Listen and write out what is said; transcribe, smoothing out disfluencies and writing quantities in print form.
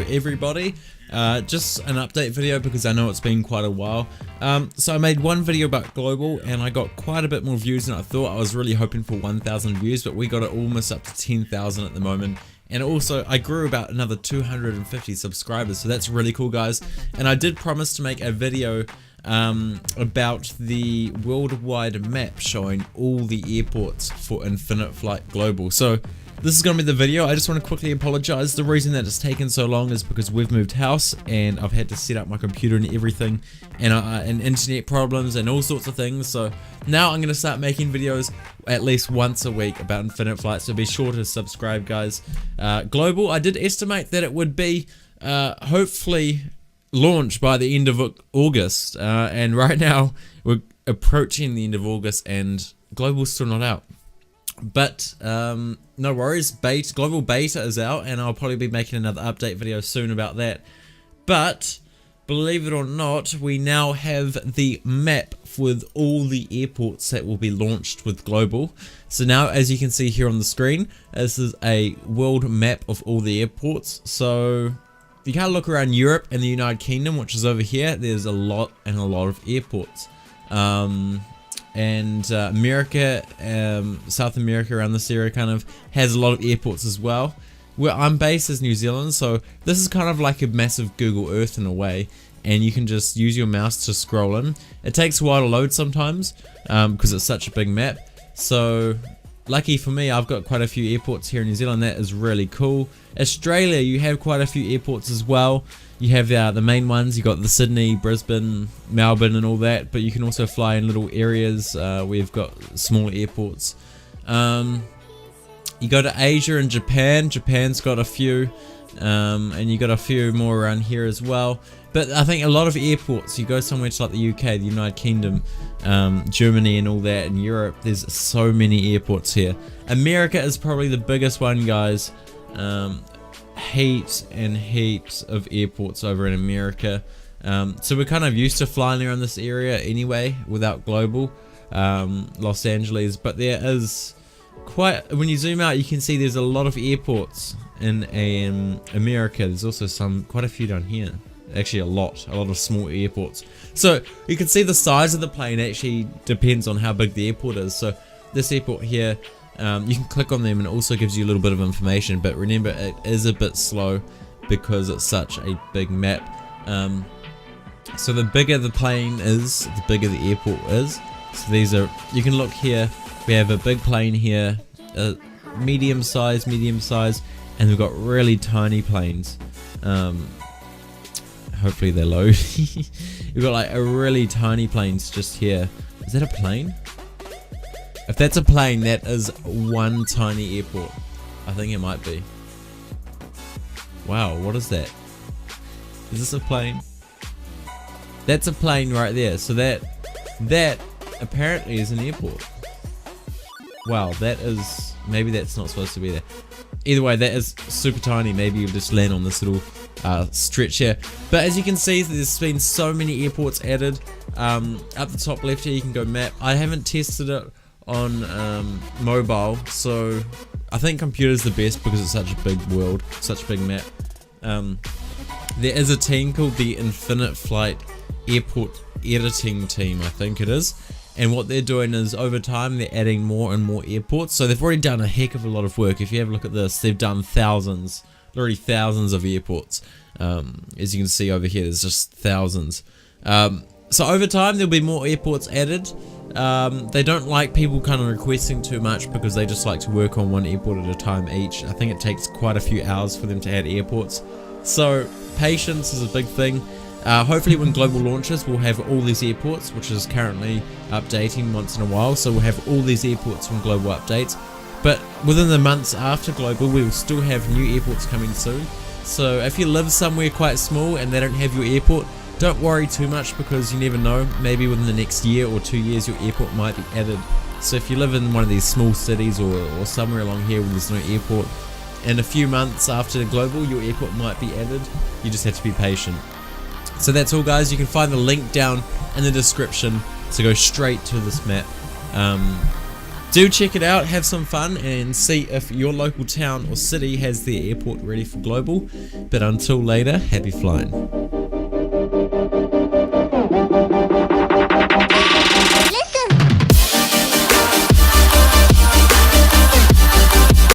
everybody, just an update video because I know it's been quite a while. So I made one video about Global and I got quite a bit more views than I thought. I was really hoping for 1,000 views, but we got it almost up to 10,000 at the moment. And also I grew about another 250 subscribers, so that's really cool, guys. And I did promise to make a video about the worldwide map showing all the airports for Infinite Flight Global. So this is going to be the video. I just want to quickly apologize. The reason that it's taken so long is because we've moved house and I've had to set up my computer and everything, and internet problems and all sorts of things. So now I'm going to start making videos at least once a week about Infinite Flight, so be sure to subscribe, guys. Global, I did estimate that it would be hopefully launched by the end of August, and right now we're approaching the end of August and Global's still not out. But no worries, Global Beta is out and I'll probably be making another update video soon about that. But believe it or not, we now have the map with all the airports that will be launched with Global. So now, as you can see here on the screen, this is a world map of all the airports. So if you kind of look around Europe and the United Kingdom, which is over here, there's a lot of airports. And America, South America, around this area kind of has a lot of airports as well. Where I'm based is New Zealand, so this is kind of like a massive Google Earth in a way, and you can just use your mouse to scroll in. It takes a while to load sometimes because it's such a big map. So lucky for me, I've got quite a few airports here in New Zealand. That is really cool. Australia, you have quite a few airports as well. You have the main ones. You got the Sydney, Brisbane, Melbourne and all that, but you can also fly in little areas where you've got small airports. You go to Asia and Japan. Japan's got a few, and you got a few more around here as well. But I think a lot of airports, you go somewhere to like the UK, the United Kingdom, Germany and all that, and Europe, there's so many airports here. America is probably the biggest one, guys. Heaps and heaps of airports over in America. So we're kind of used to flying around this area anyway without Global, Los Angeles, but there is when you zoom out, you can see there's a lot of airports in America. There's also quite a few down here. Actually a lot of small airports. So you can see the size of the plane actually depends on how big the airport is. So this airport here, you can click on them and it also gives you a little bit of information, but remember it is a bit slow because it's such a big map. So the bigger the plane is, the bigger the airport is. So you can look here, we have a big plane here, medium size, and we've got really tiny planes. Hopefully they're low. You've got like a really tiny planes just here. Is that a plane? If that's a plane, that is one tiny airport. I think it might be. Wow, what is that? Is this a plane? That's a plane right there. So that apparently is an airport. Wow, maybe that's not supposed to be there. Either way, that is super tiny. Maybe you'll just land on this little stretch here. But as you can see, there's been so many airports added. Up the top left here, you can go map. I haven't tested it on mobile, so I think computer's the best because it's such a big world, such a big map. There is a team called the Infinite Flight Airport Editing Team, I think it is, and what they're doing is over time they're adding more and more airports. So they've already done a heck of a lot of work. If you have a look at this, they've done literally thousands of airports. As you can see over here, there's just thousands. So over time there'll be more airports added. They don't like people kind of requesting too much because they just like to work on one airport at a time each. I think it takes quite a few hours for them to add airports. So patience is a big thing. Hopefully when Global launches, we'll have all these airports, which is currently updating once in a while. So we'll have all these airports when Global updates. But within the months after Global, we will still have new airports coming soon. So if you live somewhere quite small and they don't have your airport, don't worry too much because you never know. Maybe within the next year or 2 years, your airport might be added. So if you live in one of these small cities or somewhere along here where there's no airport, in a few months after Global, your airport might be added. You just have to be patient. So that's all, guys. You can find the link down in the description to go straight to this map. Do check it out, have some fun, and see if your local town or city has their airport ready for global. But until later, happy flying.